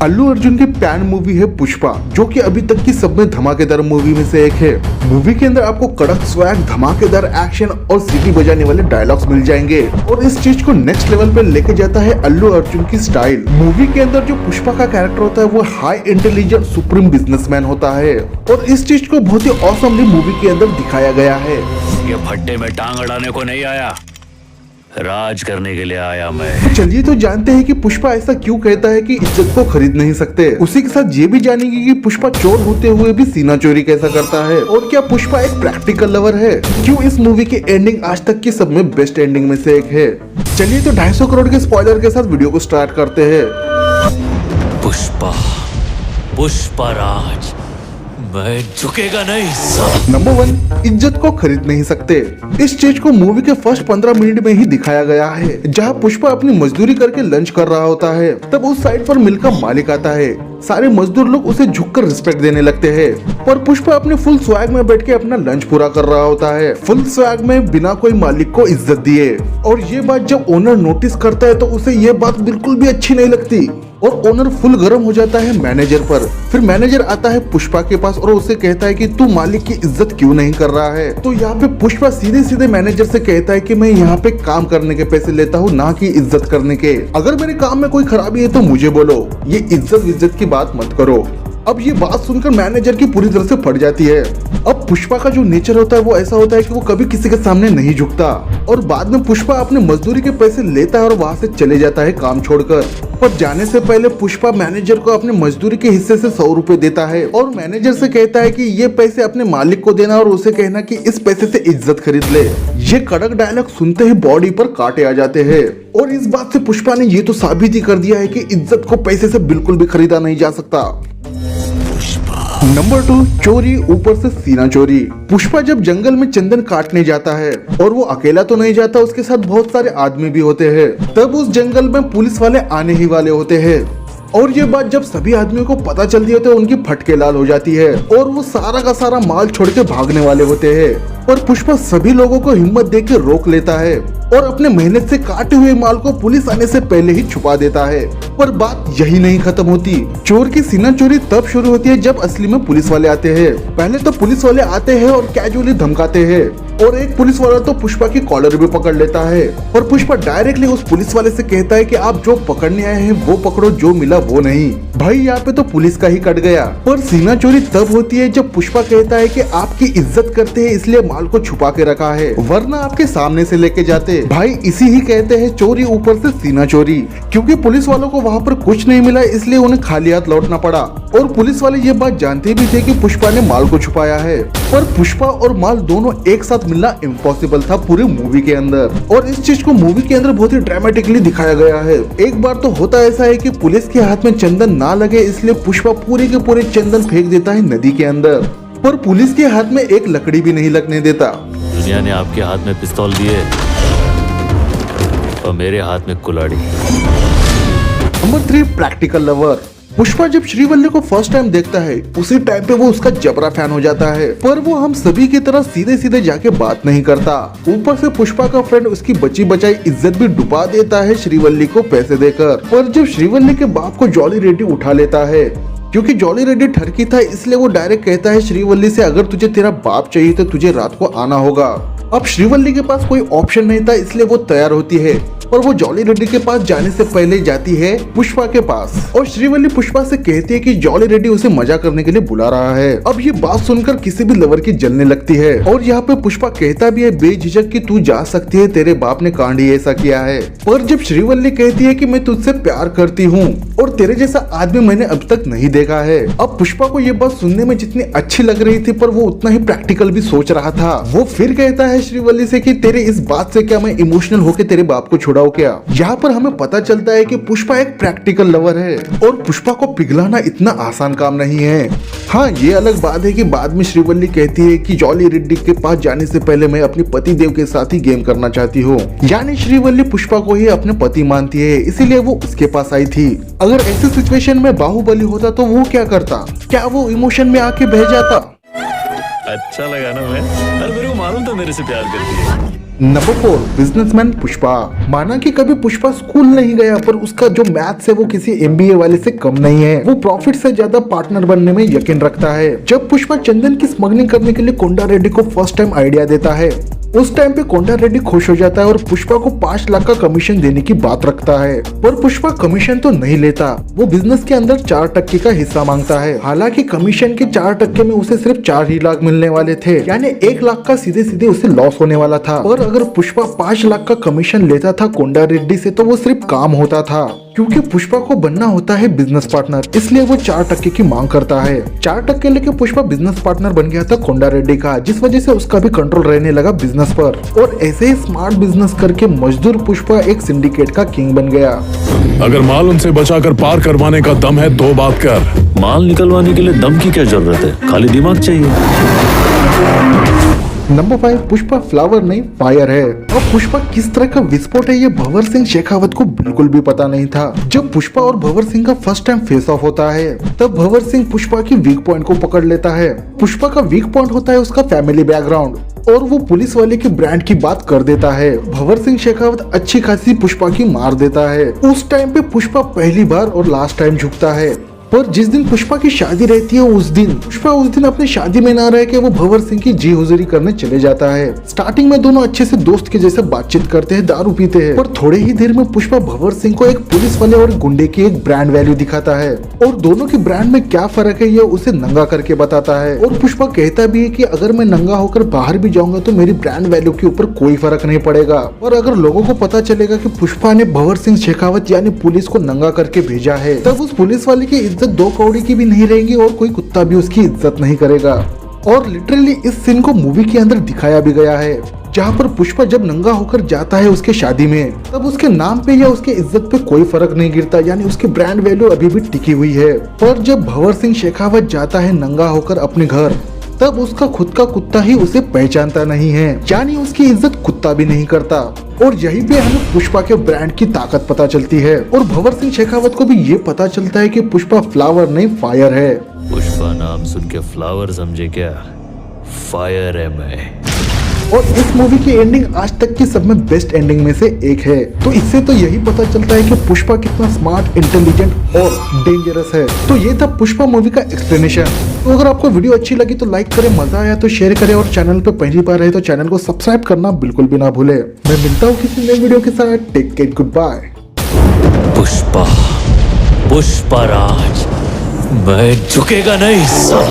अल्लू अर्जुन की pan movie है पुष्पा, जो कि अभी तक की सब में धमाकेदार मूवी में से एक है। मूवी के अंदर आपको कड़क स्वैग, धमाकेदार एक्शन और सीटी बजाने वाले डायलॉग्स मिल जाएंगे और इस चीज को नेक्स्ट लेवल पे लेके जाता है अल्लू अर्जुन की स्टाइल। मूवी के अंदर जो पुष्पा का कैरेक्टर होता है वो हाई इंटेलिजेंट सुप्रीम बिजनेसमैन होता है और इस चीज को बहुत ही ऑसमली मूवी के अंदर दिखाया गया है। ये भट्टे में टांग अड़ाने को नहीं आया, राज करने के लिए आया मैं। तो चलिए तो जानते हैं कि पुष्पा ऐसा क्यों कहता है कि इज्जत को खरीद नहीं सकते। उसी के साथ ये भी जानेंगे कि पुष्पा चोर होते हुए भी सीना चोरी कैसा करता है और क्या पुष्पा एक प्रैक्टिकल लवर है। क्यों इस मूवी की एंडिंग आज तक की सब में बेस्ट एंडिंग में से एक है। चलिए तो 250 करोड़ के स्पॉइलर के साथ वीडियो को स्टार्ट करते हैं। पुष्पा, पुष्पा राज, मैं झुकेगा नहीं। नंबर 1, इज्जत को खरीद नहीं सकते। इस चीज को मूवी के फर्स्ट 15 मिनट में ही दिखाया गया है, जहां पुष्पा अपनी मजदूरी करके लंच कर रहा होता है। तब उस साइड पर मिल का मालिक आता है। सारे मजदूर लोग उसे झुककर रिस्पेक्ट देने लगते हैं, पर पुष्पा अपने फुल स्वैग में बैठ के अपना लंच पूरा कर रहा होता है, फुल स्वैग में, बिना कोई मालिक को इज्जत दिए। और ये बात जब ओनर नोटिस करता है तो उसे ये बात बिल्कुल भी अच्छी नहीं लगती और ओनर फुल गर्म हो जाता है मैनेजर पर। फिर मैनेजर आता है पुष्पा के पास और उसे कहता है कि तू मालिक की इज्जत क्यों नहीं कर रहा है। तो यहाँ पे पुष्पा सीधे सीधे मैनेजर से कहता है कि मैं यहाँ पे काम करने के पैसे लेता हूँ, ना कि इज्जत करने के। अगर मेरे काम में कोई खराबी है तो मुझे बोलो, ये इज्जत की बात मत करो। अब ये बात सुनकर मैनेजर की पूरी तरह से फट जाती है। अब पुष्पा का जो नेचर होता है वो ऐसा होता है कि वो कभी किसी के सामने नहीं झुकता और बाद में पुष्पा अपने मजदूरी के पैसे लेता है और वहाँ से चले जाता है काम छोड़कर। पर जाने से पहले पुष्पा मैनेजर को अपने मजदूरी के हिस्से से 100 रुपए देता है और मैनेजर से कहता है कि ये पैसे अपने मालिक को देना और उसे कहना कि इस पैसे से इज्जत खरीद ले। ये कड़क डायलॉग सुनते ही बॉडी पर कांटे आ जाते हैं और इस बात से पुष्पा ने ये तो साबित ही कर दिया है कि इज्जत को पैसे से बिल्कुल भी खरीदा नहीं जा सकता। नंबर 2, चोरी, ऊपर से सीना चोरी। पुष्पा जब जंगल में चंदन काटने जाता है और वो अकेला तो नहीं जाता, उसके साथ बहुत सारे आदमी भी होते हैं। तब उस जंगल में पुलिस वाले आने ही वाले होते हैं और ये बात जब सभी आदमियों को पता चलती है तो उनकी फटके लाल हो जाती है और वो सारा का सारा माल छोड़ के भागने वाले होते हैं। और पुष्पा सभी लोगों को हिम्मत देके रोक लेता है और अपने मेहनत से काटे हुए माल को पुलिस आने से पहले ही छुपा देता है। पर बात यही नहीं खत्म होती। चोर की सीना चोरी तब शुरू होती है जब असली में पुलिस वाले आते हैं। पहले तो पुलिस वाले आते हैं और कैजुअली धमकाते हैं और एक पुलिस वाला तो पुष्पा की कॉलर भी पकड़ लेता है और पुष्पा डायरेक्टली उस पुलिस वाले से कहता है कि आप जो पकड़ने आए हैं वो पकड़ो, जो मिला वो नहीं। भाई यहाँ पे तो पुलिस का ही कट गया। पर सीना चोरी तब होती है जब पुष्पा कहता है कि आपकी इज्जत करते हैं इसलिए माल को छुपा के रखा है, वरना आपके सामने से लेके जाते। भाई इसी ही कहते हैं चोरी, ऊपर से सीना चोरी। क्योंकि पुलिस वालों को वहाँ पर कुछ नहीं मिला इसलिए उन्हें खाली हाथ लौटना पड़ा और पुलिस वाले ये बात जानते भी थे कि पुष्पा ने माल को छुपाया है। पर पुष्पा और माल दोनों एक साथ मिलना इम्पॉसिबल था पूरी मूवी के अंदर और इस चीज को मूवी के अंदर बहुत ही ड्रामेटिकली दिखाया गया है। एक बार तो होता ऐसा है कि पुलिस के हाथ में चंदन ना लगे इसलिए पुष्पा पूरे के पूरे चंदन फेंक देता है नदी के अंदर, पर पुलिस के हाथ में एक लकड़ी भी नहीं लगने देता। दुनिया ने आपके हाथ में पिस्तौल दिए और मेरे हाथ में कुल्हाड़ी। Number 3, practical lover. पुष्पा जब श्रीवल्ली को फर्स्ट टाइम देखता है उसी टाइम पे वो उसका जबरा फैन हो जाता है, पर वो हम सभी की तरह सीधे सीधे जाके बात नहीं करता। ऊपर से पुष्पा का फ्रेंड उसकी बची बचाई इज्जत भी डुबा देता है श्रीवल्ली को पैसे देकर। पर जब श्रीवल्ली के बाप को जॉली रेड्डी उठा लेता है, क्योंकि जॉली रेड्डी ठरकी था इसलिए वो डायरेक्ट कहता है श्रीवल्ली से अगर तुझे तेरा बाप चाहिए तो तुझे रात को आना होगा। अब श्रीवल्ली के पास कोई ऑप्शन नहीं था इसलिए वो तैयार होती है और वो जॉली रेड्डी के पास जाने से पहले जाती है पुष्पा के पास और श्रीवल्ली पुष्पा से कहती है कि जॉली रेड्डी उसे मजा करने के लिए बुला रहा है। अब ये बात सुनकर किसी भी लवर की जलने लगती है और यहाँ पे पुष्पा कहता भी है बेझिझक कि तू जा सकती है, तेरे बाप ने कांड ही ऐसा किया है। पर जब श्रीवल्ली कहती है कि मैं तुझसे प्यार करती हूँ और तेरे जैसा आदमी मैंने अब तक नहीं देखा है। अब पुष्पा को ये बात सुनने में जितनी अच्छी लग रही थी पर वो उतना ही प्रैक्टिकल भी सोच रहा था। वो फिर कहता है श्रीवल्ली से कि तेरे इस बात से क्या मैं इमोशनल होकर तेरे बाप को छुड़ाऊं क्या। यहाँ पर हमें पता चलता है कि पुष्पा एक प्रैक्टिकल लवर है और पुष्पा को पिघलाना इतना आसान काम नहीं है। हाँ, ये अलग बात है कि बाद में श्रीवल्ली कहती है कि जॉली रेड्डी के पास जाने से पहले मैं अपने पति देव के साथ ही गेम करना चाहती हूँ। यानी श्रीवल्ली पुष्पा को ही अपने पति मानती है इसीलिए वो उसके पास आई थी। अगर ऐसी सिचुएशन में बाहुबली होता तो वो क्या करता? क्या वो इमोशन में आके बह जाता? अच्छा लगा ना मैं? अरे मेरे को मालूम था मेरे से प्यार करती है। Number 4, businessman Pushpa. माना कि कभी पुष्पा स्कूल नहीं गया, पर उसका जो मैथ्स है वो किसी एमबीए वाले से कम नहीं है। वो प्रॉफिट से ज्यादा पार्टनर बनने में यकीन रखता है। जब पुष्पा चंदन की स्मगलिंग करने के लिए कोंडा रेड्डी को फर्स्ट टाइम आइडिया देता है, उस टाइम पे कोंडा रेड्डी खुश हो जाता है और पुष्पा को 5 लाख का कमीशन देने की बात रखता है। पर पुष्पा कमीशन तो नहीं लेता, वो बिजनेस के अंदर 4% का हिस्सा मांगता है। हालांकि कमीशन के 4% में उसे सिर्फ 4 ही लाख मिलने वाले थे, यानी 1 लाख का सीधे सीधे उसे लॉस होने वाला था। और अगर पुष्पा 5 लाख का कमीशन लेता था कोंडा रेड्डी से, तो वो सिर्फ काम होता था। क्योंकि पुष्पा को बनना होता है बिजनेस पार्टनर, इसलिए वो 4% की मांग करता है। 4% लेके पुष्पा बिजनेस पार्टनर बन गया था कोंडा रेड्डी का, जिस वजह से उसका भी कंट्रोल रहने लगा बिजनेस पर। और ऐसे ही स्मार्ट बिजनेस करके मजदूर पुष्पा एक सिंडिकेट का किंग बन गया। अगर माल उनसे बचाकर पार करवाने का दम है तो बात कर। माल निकलवाने के लिए दम की क्या जरूरत है, खाली दिमाग चाहिए। नंबर 5, पुष्पा फ्लावर नहीं फायर है। और पुष्पा किस तरह का विस्फोट है ये भंवर सिंह शेखावत को बिल्कुल भी पता नहीं था। जब पुष्पा और भंवर सिंह का फर्स्ट टाइम फेस ऑफ होता है, तब भंवर सिंह पुष्पा की वीक पॉइंट को पकड़ लेता है। पुष्पा का वीक पॉइंट होता है उसका फैमिली बैकग्राउंड, और वो पुलिस वाले के ब्रांड की बात कर देता है। भंवर सिंह शेखावत अच्छी खासी पुष्पा की मार देता है। उस टाइम पे पुष्पा पहली बार और लास्ट टाइम झुकता है। पर जिस दिन पुष्पा की शादी रहती है, उस दिन पुष्पा अपनी शादी में ना रह के वो भंवर सिंह की जी हुजूरी करने चले जाता है। स्टार्टिंग में दोनों अच्छे से दोस्त के जैसे बातचीत करते हैं, दारू पीते हैं, पर थोड़े ही देर में पुष्पा भंवर सिंह को एक पुलिस वाले और गुंडे की एक ब्रांड वैल्यू दिखाता है, और दोनों के ब्रांड में क्या फर्क है ये उसे नंगा करके बताता है। और पुष्पा कहता भी है कि अगर मैं नंगा होकर बाहर भी जाऊंगा तो मेरी ब्रांड वैल्यू के ऊपर कोई फर्क नहीं पड़ेगा। और अगर लोगों को पता चलेगा कि पुष्पा ने भंवर सिंह शेखावत यानी पुलिस को नंगा करके भेजा है, तब उस पुलिस वाले की इज्जत 2 कौड़ी की भी नहीं रहेगी और कोई कुत्ता भी उसकी इज्जत नहीं करेगा। और लिटरली इस सीन को मूवी के अंदर दिखाया भी गया है, जहाँ पर पुष्पा जब नंगा होकर जाता है उसके शादी में, तब उसके नाम पे या उसके इज्जत पे कोई फर्क नहीं गिरता, यानी उसकी ब्रांड वैल्यू अभी भी टिकी हुई है। पर जब भंवर सिंह शेखावत जाता है नंगा होकर अपने घर, तब उसका खुद का कुत्ता ही उसे पहचानता नहीं है, यानी उसकी इज्जत कुत्ता भी नहीं करता। और यही पे हमें पुष्पा के ब्रांड की ताकत पता चलती है। और भंवर सिंह शेखावत को भी ये पता चलता है कि पुष्पा फ्लावर नहीं फायर है। पुष्पा नाम सुन के फ्लावर समझे क्या, फायर है मैं। और इस मूवी की एंडिंग आज तक की सब में बेस्ट एंडिंग में से एक है। तो इससे तो यही पता चलता है कि पुष्पा कितना स्मार्ट, इंटेलिजेंट और डेंजरस है। तो ये था पुष्पा मूवी का एक्सप्लेनेशन। तो अगर आपको वीडियो अच्छी लगी तो लाइक करें, मजा आया तो शेयर करें, और चैनल पे पहली बार है तो चैनल को सब्सक्राइब करना बिल्कुल भी ना भूले। मैं मिलता हूँ किसी नए वीडियो के साथ। Take care, goodbye. Pushpa, Pushpa Raj, मैं झुकेगा नहीं।